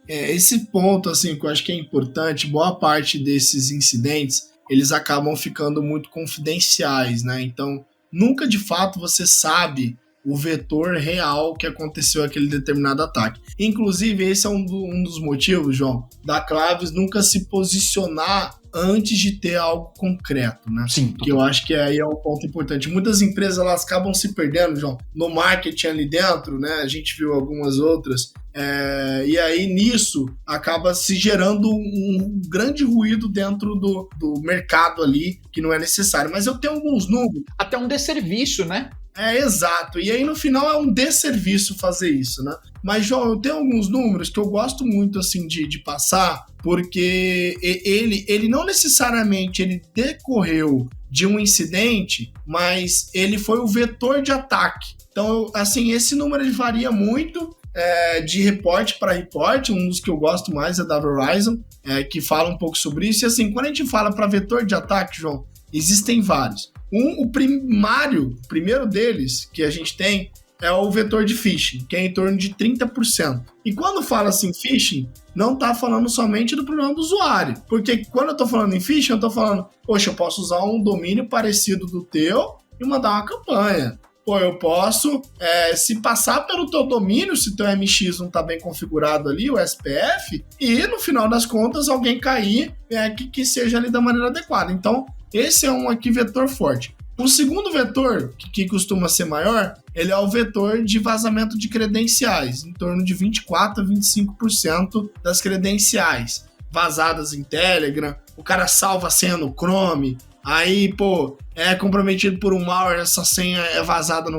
esse ponto, assim, que eu acho que é importante. Boa parte desses incidentes eles acabam ficando muito confidenciais, né? Então, nunca de fato você sabe o vetor real que aconteceu aquele determinado ataque. Inclusive, esse é um dos motivos, João, da Claves nunca se posicionar antes de ter algo concreto, né? Sim. Que eu acho que aí é um ponto importante. Muitas empresas, elas acabam se perdendo, João, no marketing ali dentro, né? A gente viu algumas outras, e aí nisso acaba se gerando um grande ruído dentro do mercado ali, que não é necessário. Mas eu tenho alguns números. Até um desserviço, né? Exato. E aí, no final, é um desserviço fazer isso, né? Mas, João, eu tenho alguns números que eu gosto muito, assim, de passar, porque ele não necessariamente ele decorreu de um incidente, mas ele foi o vetor de ataque. Então, assim, esse número ele varia muito de reporte para reporte. Um dos que eu gosto mais é da Verizon, que fala um pouco sobre isso. E, assim, quando a gente fala para vetor de ataque, João, existem vários. O primeiro deles que a gente tem é o vetor de phishing, que é em torno de 30%. E quando fala assim phishing, não está falando somente do problema do usuário. Porque quando eu estou falando em phishing, eu estou falando, poxa, eu posso usar um domínio parecido do teu e mandar uma campanha. Pô, eu posso, se passar pelo teu domínio, se teu MX não está bem configurado ali, o SPF, e no final das contas alguém cair que seja ali da maneira adequada. Então, esse é um aqui vetor forte. O segundo vetor, que costuma ser maior, ele é o vetor de vazamento de credenciais, em torno de 24% a 25% das credenciais vazadas em Telegram. O cara salva a senha no Chrome, aí, pô, é comprometido por um malware, essa senha é vazada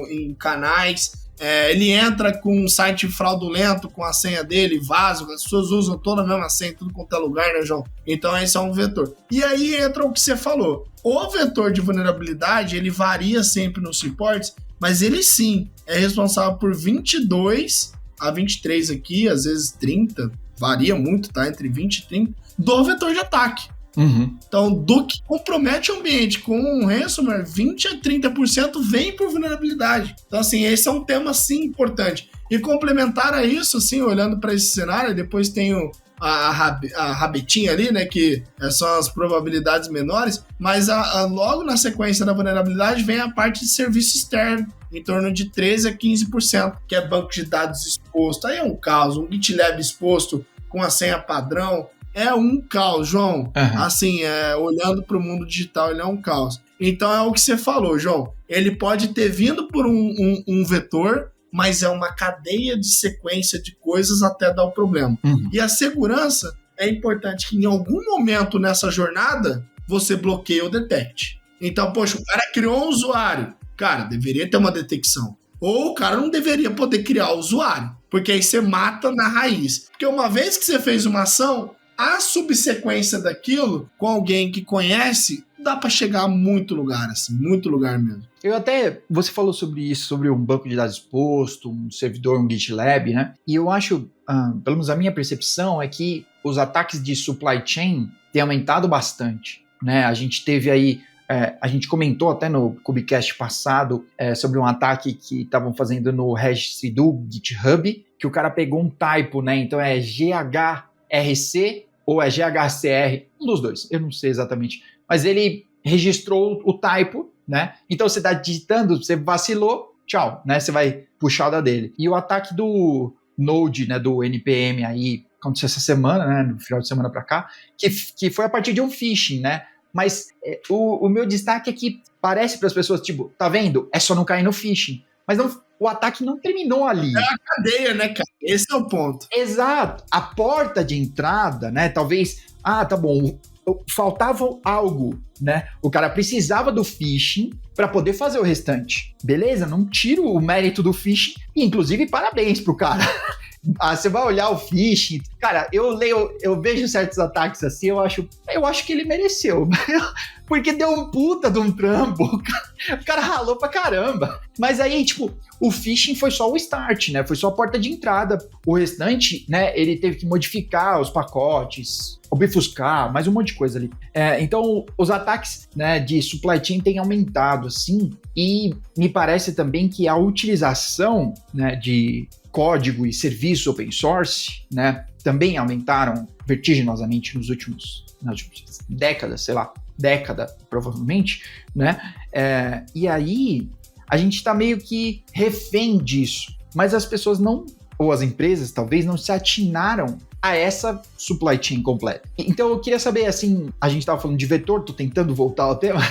em canais. Ele entra com um site fraudulento com a senha dele, vaza, as pessoas usam toda a mesma senha, tudo quanto é lugar, né, João? Então esse é um vetor. E aí entra o que você falou. O vetor de vulnerabilidade, ele varia sempre nos reports, mas ele sim é responsável por 22 a 23 aqui, às vezes 30, varia muito, tá? Entre 20 e 30, do vetor de ataque. Então, do que compromete o ambiente com um ransomware, 20 a 30% vem por vulnerabilidade. Então, assim, esse é um tema, sim, importante. E complementar a isso, assim, olhando para esse cenário, depois tem a rabetinha ali, né, que são as probabilidades menores, mas logo na sequência da vulnerabilidade vem a parte de serviço externo, em torno de 13 a 15%, que é banco de dados exposto. Aí é um caos, um GitLab exposto com a senha padrão, é um caos, João. Assim, olhando para o mundo digital, ele é um caos. Então é o que você falou, João. Ele pode ter vindo por um vetor, mas é uma cadeia de sequência de coisas até dar o problema. E a segurança é importante que em algum momento nessa jornada você bloqueie ou detecte. Então, poxa, o cara criou um usuário. Cara, deveria ter uma detecção. Ou o cara não deveria poder criar o usuário, porque aí você mata na raiz. Porque uma vez que você fez uma ação, a subsequência daquilo, com alguém que conhece, dá para chegar a muito lugar, assim, muito lugar mesmo. Você falou sobre isso, sobre um banco de dados exposto, um servidor, um GitLab, né? E eu acho, pelo menos a minha percepção, é que os ataques de supply chain têm aumentado bastante, né? A gente teve aí, a gente comentou até no Cubicast passado sobre um ataque que estavam fazendo no registry do GitHub, que o cara pegou um typo, né? Então é GHRC ou é GHCR, um dos dois, eu não sei exatamente. Mas ele registrou o typo, né? Então você está digitando, você vacilou, tchau, né? Você vai puxar o da dele. E o ataque do Node, né? Do NPM aí, aconteceu essa semana, né? No final de semana para cá, que foi a partir de um phishing, né? Mas o meu destaque é que parece para as pessoas, tipo, tá vendo? É só não cair no phishing. Mas não, o ataque não terminou ali. É a cadeia, né, cara? Esse é o ponto. Exato. A porta de entrada, né? Talvez, tá bom, faltava algo, né? O cara precisava do phishing para poder fazer o restante. Beleza? Não tiro o mérito do phishing. E, inclusive, parabéns pro cara. Você vai olhar o phishing. Cara, eu vejo certos ataques assim, eu acho que ele mereceu. Porque deu um puta de um trampo. O cara ralou pra caramba. Mas aí, tipo, o phishing foi só o start, né? Foi só a porta de entrada. O restante, né? Ele teve que modificar os pacotes, obfuscar, mais um monte de coisa ali. Então, os ataques, né, de supply chain têm aumentado, assim. E me parece também que a utilização, né, de código e serviço open source, né, também aumentaram vertiginosamente nas últimas décadas, década provavelmente, né, e aí a gente está meio que refém disso, mas as pessoas não, ou as empresas talvez não se atinaram a essa supply chain completa. Então eu queria saber, assim, a gente estava falando de vetor, tô tentando voltar ao tema,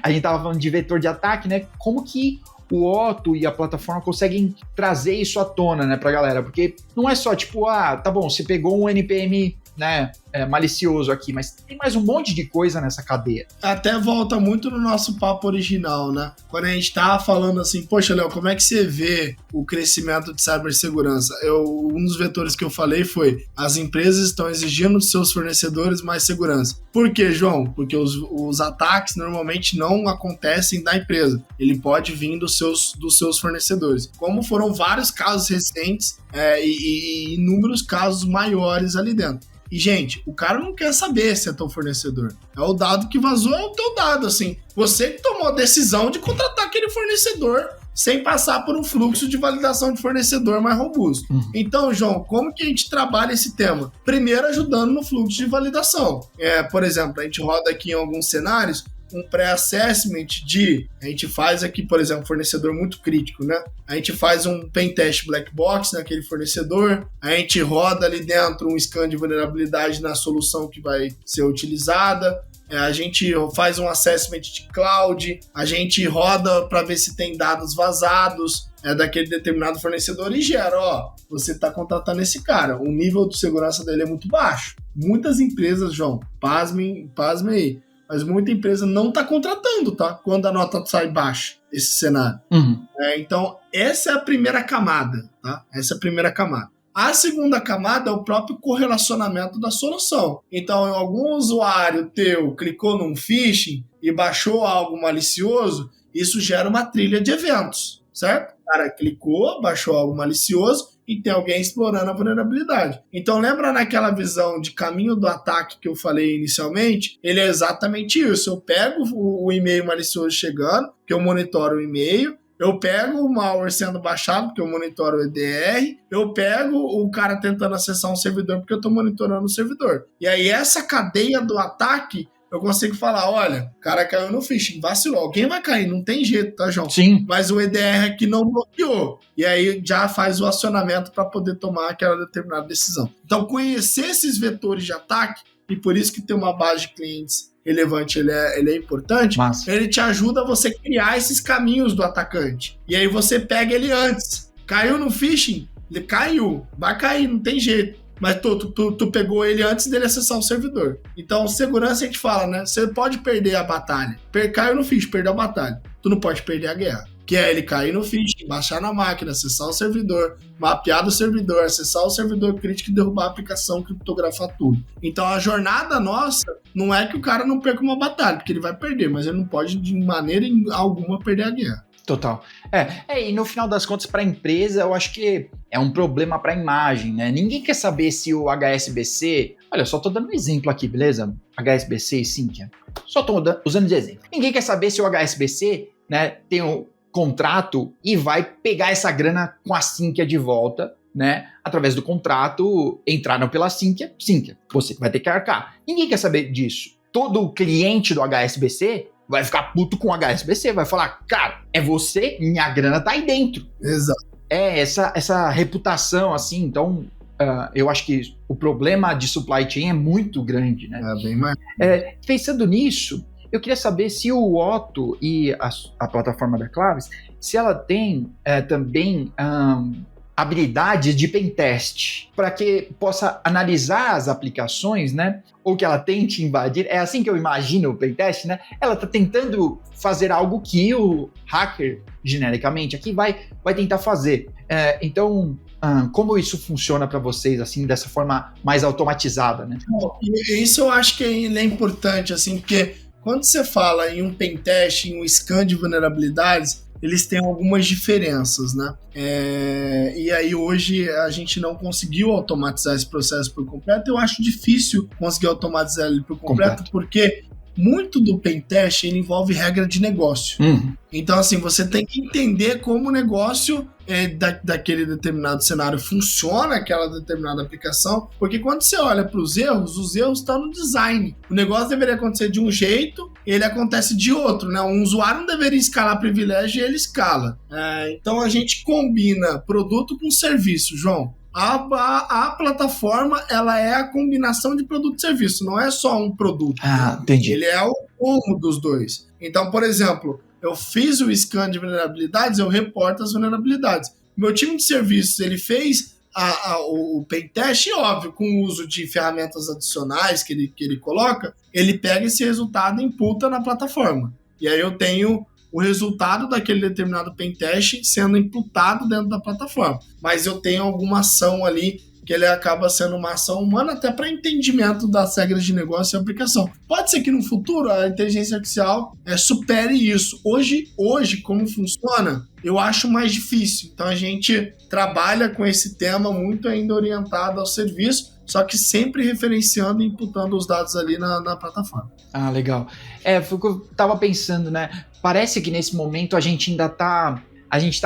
a gente estava falando de vetor de ataque, né, como que o Otto e a plataforma conseguem trazer isso à tona, né, pra galera, porque não é só tipo, tá bom, você pegou um NPM, né, malicioso aqui, mas tem mais um monte de coisa nessa cadeia. Até volta muito no nosso papo original, né? Quando a gente tava falando assim, poxa, Léo, como é que você vê o crescimento de cibersegurança? Um dos vetores que eu falei foi, as empresas estão exigindo dos seus fornecedores mais segurança. Por quê, João? Porque os ataques normalmente não acontecem da empresa. Ele pode vir dos seus fornecedores. Como foram vários casos recentes e inúmeros casos maiores ali dentro. E, gente, o cara não quer saber se é teu fornecedor. É o dado que vazou, é o teu dado, assim. Você que tomou a decisão de contratar aquele fornecedor sem passar por um fluxo de validação de fornecedor mais robusto. Então, João, como que a gente trabalha esse tema? Primeiro, ajudando no fluxo de validação. Por exemplo, a gente roda aqui em alguns cenários um pré-assessment a gente faz aqui, por exemplo, fornecedor muito crítico, né? A gente faz um pentest black box naquele fornecedor, a gente roda ali dentro um scan de vulnerabilidade na solução que vai ser utilizada, a gente faz um assessment de cloud, a gente roda para ver se tem dados vazados daquele determinado fornecedor e gera, você está contratando esse cara, o nível de segurança dele é muito baixo. Muitas empresas, João, pasmem aí, mas muita empresa não está contratando, tá? Quando a nota sai baixa, esse cenário. Então, essa é a primeira camada, tá? Essa é a primeira camada. A segunda camada é o próprio correlacionamento da solução. Então, algum usuário teu clicou num phishing e baixou algo malicioso, isso gera uma trilha de eventos, certo? O cara clicou, baixou algo malicioso, e tem alguém explorando a vulnerabilidade. Então lembra naquela visão de caminho do ataque que eu falei inicialmente? Ele é exatamente isso. Eu pego o e-mail malicioso chegando, que eu monitoro o e-mail, eu pego o malware sendo baixado, porque eu monitoro o EDR, eu pego o cara tentando acessar um servidor, porque eu estou monitorando o servidor. E aí essa cadeia do ataque, eu consigo falar, olha, o cara caiu no phishing, vacilou, alguém vai cair, não tem jeito, tá, João? Sim. Mas o EDR aqui não bloqueou. E aí já faz o acionamento para poder tomar aquela determinada decisão. Então conhecer esses vetores de ataque, e por isso que ter uma base de clientes relevante, ele é importante, Massa. Ele te ajuda a você criar esses caminhos do atacante. E aí você pega ele antes. Caiu no phishing? Ele caiu. Vai cair, não tem jeito. Mas tu pegou ele antes dele acessar o servidor. Então, segurança a gente fala, né? Você pode perder a batalha. Caiu no phishing, perdeu a batalha. Tu não pode perder a guerra. Que é ele cair no phishing, baixar na máquina, acessar o servidor, mapear do servidor, acessar o servidor crítico e derrubar a aplicação, criptografar tudo. Então a jornada nossa não é que o cara não perca uma batalha, porque ele vai perder, mas ele não pode de maneira alguma perder a guerra. Total. E no final das contas, para a empresa, eu acho que é um problema para a imagem, né? Ninguém quer saber se o HSBC... Olha, só tô dando um exemplo aqui, beleza? HSBC e Sinqia. Só tô usando de exemplo. Ninguém quer saber se o HSBC, né, tem o contrato e vai pegar essa grana com a Sinqia de volta, né? Através do contrato, entraram pela Sinqia, você vai ter que arcar. Ninguém quer saber disso. Todo cliente do HSBC vai ficar puto com o HSBC, vai falar, cara, é você, minha grana tá aí dentro. Exato. Essa reputação, assim, então, eu acho que o problema de supply chain é muito grande, né? É bem mais. Pensando nisso, eu queria saber se o Otto e a plataforma da Claves, se ela tem também habilidades de pentest, para que possa analisar as aplicações, né? Ou que ela tente invadir. É assim que eu imagino o pentest, né? Ela está tentando fazer algo que o hacker, genericamente, aqui vai tentar fazer. Então, como isso funciona para vocês, assim, dessa forma mais automatizada, né? Isso eu acho que é importante, assim, porque quando você fala em um pentest, em um scan de vulnerabilidades, eles têm algumas diferenças, né? E aí hoje a gente não conseguiu automatizar esse processo por completo. Eu acho difícil conseguir automatizar ele por completo. Porque muito do pentest ele envolve regra de negócio. Então, assim, você tem que entender como o negócio daquele determinado cenário funciona, aquela determinada aplicação, porque quando você olha para os erros estão no design. O negócio deveria acontecer de um jeito, ele acontece de outro, né? Um usuário não deveria escalar privilégio e ele escala. Então, a gente combina produto com serviço, João. A plataforma, ela é a combinação de produto e serviço, não é só um produto. Entendi. Ele é o combo dos dois. Então, por exemplo, eu fiz o scan de vulnerabilidades, eu reporto as vulnerabilidades. Meu time de serviços, ele fez o pentest, e óbvio, com o uso de ferramentas adicionais que ele coloca, ele pega esse resultado e imputa na plataforma. E aí eu tenho o resultado daquele determinado pentest sendo imputado dentro da plataforma. Mas eu tenho alguma ação ali que ele acaba sendo uma ação humana até para entendimento das regras de negócio e aplicação. Pode ser que no futuro a inteligência artificial supere isso. Hoje, como funciona, eu acho mais difícil. Então a gente trabalha com esse tema muito ainda orientado ao serviço, só que sempre referenciando e imputando os dados ali na plataforma. Legal. Foi o que eu tava pensando, né? Parece que nesse momento a gente ainda tá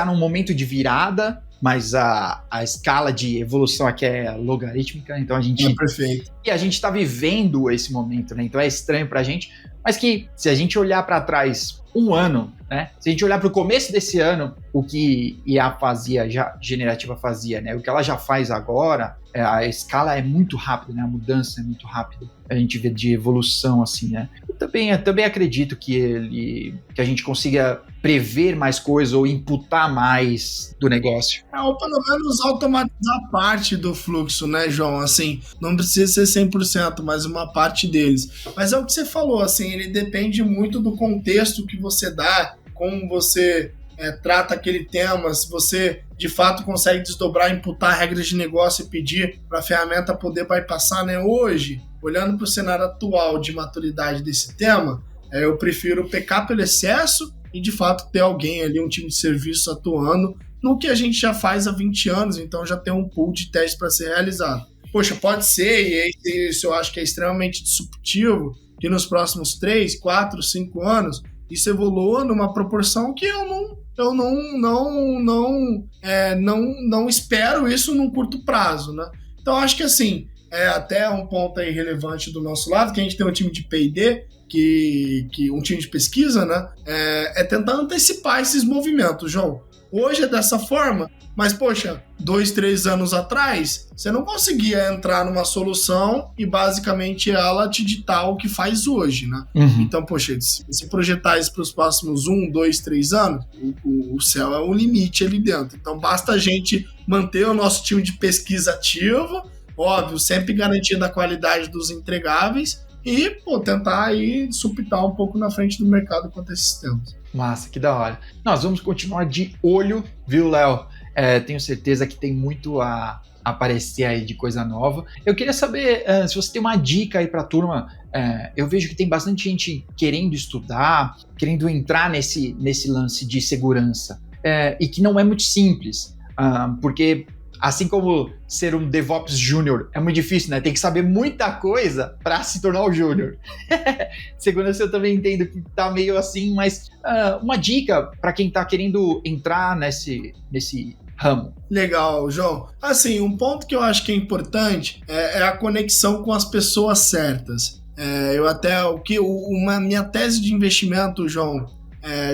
num momento de virada, mas a escala de evolução aqui é logarítmica, então a gente... perfeito. E a gente está vivendo esse momento, né? Então é estranho pra gente, mas que se a gente olhar para trás um ano, né? Se a gente olhar para o começo desse ano, o que IA fazia, generativa fazia, né? O que ela já faz agora, a escala é muito rápida, né? A mudança é muito rápida. A gente vê de evolução, assim, né? Eu também acredito que a gente consiga prever mais coisas ou imputar mais do negócio. Ou pelo menos automatizar parte do fluxo, né, João? Assim, não precisa ser 100%, mas uma parte deles. Mas é o que você falou, assim, ele depende muito do contexto que você dá, como você trata aquele tema, se você de fato consegue desdobrar, imputar regras de negócio e pedir para a ferramenta poder bypassar, né? Hoje, olhando para o cenário atual de maturidade desse tema, eu prefiro pecar pelo excesso e de fato ter alguém ali, um time de serviço atuando no que a gente já faz há 20 anos, então já tem um pool de testes para ser realizado. Poxa, pode ser, e isso eu acho que é extremamente disruptivo, que nos próximos 3, 4, 5 anos, isso evolua numa proporção que eu não espero isso num curto prazo, né? Então, acho que assim, é até um ponto aí relevante do nosso lado, que a gente tem um time de P&D, que um time de pesquisa, né? É tentar antecipar esses movimentos, João. Hoje é dessa forma, mas, poxa, 2, 3 anos atrás, você não conseguia entrar numa solução e basicamente ela te ditar o que faz hoje, né? Uhum. Então, poxa, se você projetar isso para os próximos 1, 2, 3 anos, o céu é um limite ali dentro. Então, basta a gente manter o nosso time de pesquisa ativo, óbvio, sempre garantindo a qualidade dos entregáveis e, tentar aí supitar um pouco na frente do mercado quanto a esses temas. Massa, que da hora. Nós vamos continuar de olho, viu, Léo? Tenho certeza que tem muito a aparecer aí de coisa nova. Eu queria saber se você tem uma dica aí para a turma. Eu vejo que tem bastante gente querendo estudar, querendo entrar nesse lance de segurança, e que não é muito simples, porque assim como ser um DevOps Júnior é muito difícil, né? Tem que saber muita coisa para se tornar o Júnior. Segurança eu também entendo que tá meio assim, mas uma dica para quem tá querendo entrar nesse ramo. Legal, João. Assim, um ponto que eu acho que é importante é a conexão com as pessoas certas. Minha tese de investimento, João,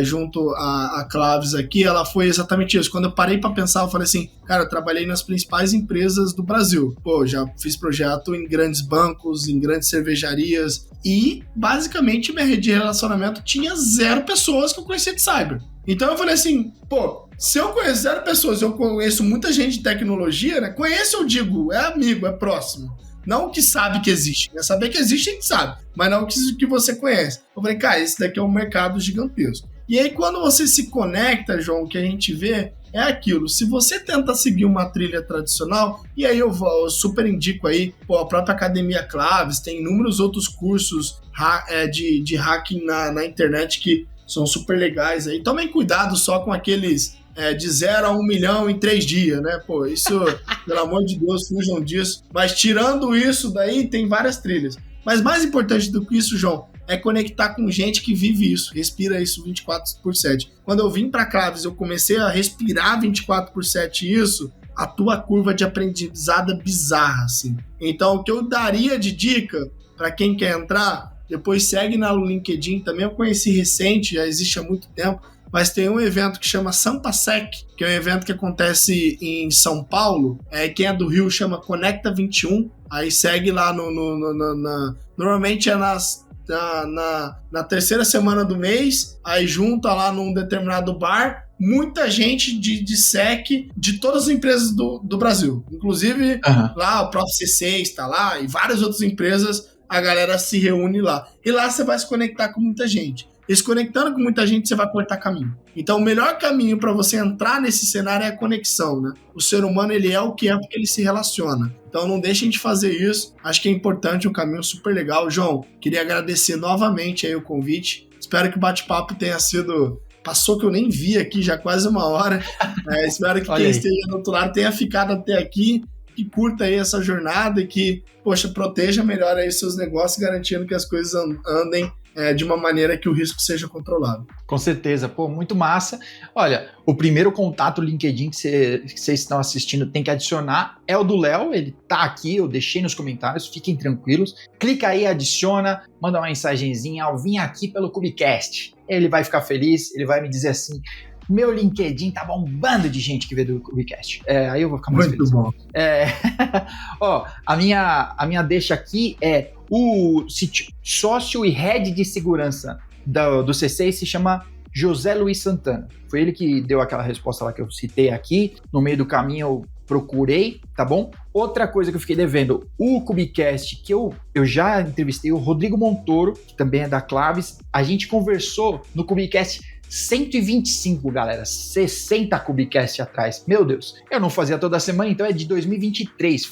junto à Claves aqui, ela foi exatamente isso. Quando eu parei para pensar, eu falei assim, cara, eu trabalhei nas principais empresas do Brasil. Já fiz projeto em grandes bancos, em grandes cervejarias e, basicamente, minha rede de relacionamento tinha 0 pessoas que eu conhecia de cyber. Então eu falei assim, se eu conheço 0 pessoas, eu conheço muita gente de tecnologia, né? Conheço, eu digo, é amigo, é próximo. Não o que sabe que existe. Saber que existe, a gente sabe. Mas não o que você conhece. Eu falei, cara, esse daqui é um mercado gigantesco. E aí, quando você se conecta, João, o que a gente vê é aquilo. Se você tenta seguir uma trilha tradicional, e aí eu super indico aí, a própria Academia Claves, tem inúmeros outros cursos de hacking na internet que são super legais aí. Tomem cuidado só com aqueles de 0 a 1 milhão em 3 dias, né? Isso, pelo amor de Deus, fujam disso. Mas tirando isso daí, tem várias trilhas. Mas mais importante do que isso, João, é conectar com gente que vive isso, respira isso 24/7. Quando eu vim para Claves, eu comecei a respirar 24/7 isso, a tua curva de aprendizado é bizarra, assim. Então, o que eu daria de dica para quem quer entrar, depois segue no LinkedIn, também eu conheci recente, já existe há muito tempo, mas tem um evento que chama Sampasec, que é um evento que acontece em São Paulo, quem é do Rio chama Conecta 21, aí segue lá normalmente é na terceira semana do mês, aí junta lá num determinado bar, muita gente de SEC de todas as empresas do Brasil, inclusive lá o Prof. C6 está lá e várias outras empresas, a galera se reúne lá, e lá você vai se conectar com muita gente. E se conectando com muita gente, você vai cortar caminho. Então, o melhor caminho para você entrar nesse cenário é a conexão, né? O ser humano, ele é o que é porque ele se relaciona. Então, não deixem de fazer isso. Acho que é importante, um caminho super legal. João, queria agradecer novamente aí o convite. Espero que o bate-papo tenha sido... Passou que eu nem vi aqui, já quase 1 hora. Espero que quem esteja do outro lado tenha ficado até aqui, que curta aí essa jornada e que, proteja melhor aí seus negócios, garantindo que as coisas andem de uma maneira que o risco seja controlado. Com certeza, muito massa. Olha, o primeiro contato LinkedIn que vocês estão assistindo tem que adicionar é o do Léo, ele tá aqui, eu deixei nos comentários, fiquem tranquilos. Clica aí, adiciona, manda uma mensagenzinha, eu vim aqui pelo Kubecast. Ele vai ficar feliz, ele vai me dizer assim, meu LinkedIn tá bombando de gente que vê do Kubecast. Aí eu vou ficar muito feliz. Muito bom. A minha deixa aqui é o sócio e head de segurança do C6 se chama José Luiz Santana. Foi ele que deu aquela resposta lá que eu citei aqui. No meio do caminho eu procurei, tá bom? Outra coisa que eu fiquei devendo, o Kubecast, que eu já entrevistei o Rodrigo Montoro, que também é da Claves. A gente conversou no Kubecast 125, galera, 60 Kubecast atrás, meu Deus, eu não fazia toda semana, então é de 2023,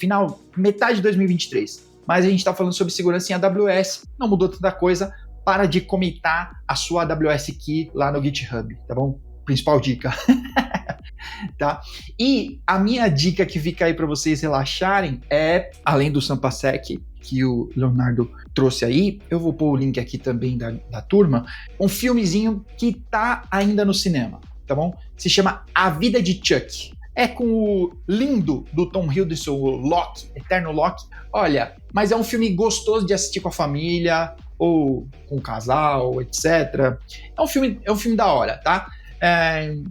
metade de 2023, mas a gente tá falando sobre segurança em AWS, não mudou tanta coisa, para de comitar a sua AWS Key lá no GitHub, tá bom? Principal dica. Tá? E a minha dica que fica aí para vocês relaxarem é, além do Sampasec que o Leonardo trouxe aí, eu vou pôr o link aqui também da turma, um filmezinho que tá ainda no cinema, tá bom? Se chama A Vida de Chuck. É com o lindo do Tom Hiddleston, o Loki, Eterno Loki. Olha, mas é um filme gostoso de assistir com a família, ou com o casal, etc. É um filme da hora, tá?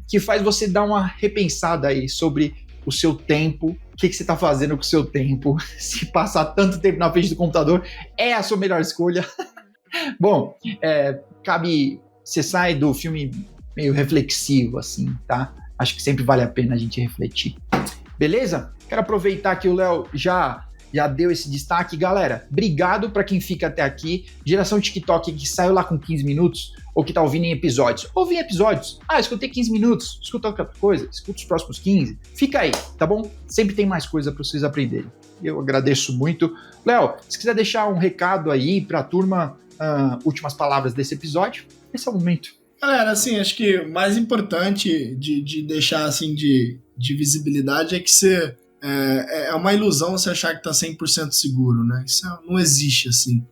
Que faz você dar uma repensada aí sobre o seu tempo, o que você está fazendo com o seu tempo, se passar tanto tempo na frente do computador é a sua melhor escolha. Bom, você sai do filme meio reflexivo, assim, tá? Acho que sempre vale a pena a gente refletir. Beleza? Quero aproveitar que o Léo já deu esse destaque. Galera, obrigado para quem fica até aqui. Geração TikTok que saiu lá com 15 minutos, ou que tá ouvindo em episódios. Ouve em episódios. Escutei 15 minutos. Escuta outra coisa. Escuta os próximos 15. Fica aí, tá bom? Sempre tem mais coisa para vocês aprenderem. Eu agradeço muito. Léo, se quiser deixar um recado aí pra turma, últimas palavras desse episódio, esse é o momento. Galera, assim, acho que o mais importante de deixar, assim, de visibilidade é que você... É uma ilusão você achar que tá 100% seguro, né? Isso não existe, assim.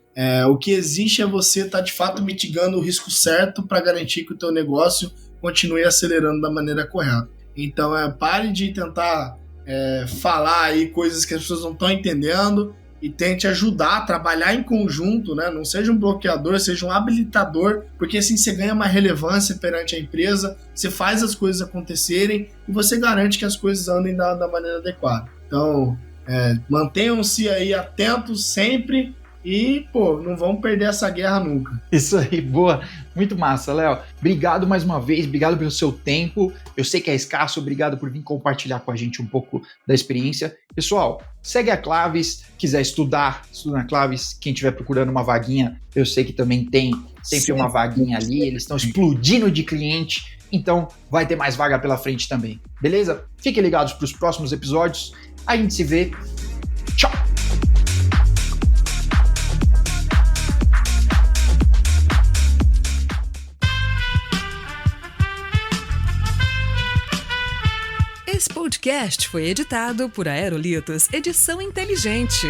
O que existe é você estar, de fato, mitigando o risco certo para garantir que o teu negócio continue acelerando da maneira correta. Então, pare de tentar falar aí coisas que as pessoas não estão entendendo e tente ajudar a trabalhar em conjunto, né? Não seja um bloqueador, seja um habilitador, porque assim você ganha uma relevância perante a empresa, você faz as coisas acontecerem e você garante que as coisas andem da maneira adequada. Então, mantenham-se aí atentos sempre e, não vamos perder essa guerra nunca. Isso aí, boa. Muito massa, Léo. Obrigado mais uma vez, obrigado pelo seu tempo. Eu sei que é escasso, obrigado por vir compartilhar com a gente um pouco da experiência. Pessoal, segue a Claves, quiser estudar, estuda na Claves. Quem estiver procurando uma vaguinha, eu sei que também tem sempre uma vaguinha ali, eles estão explodindo de cliente, então vai ter mais vaga pela frente também, beleza? Fiquem ligados para os próximos episódios, a gente se vê. Tchau! Esse podcast foi editado por Aerolitos Edição Inteligente.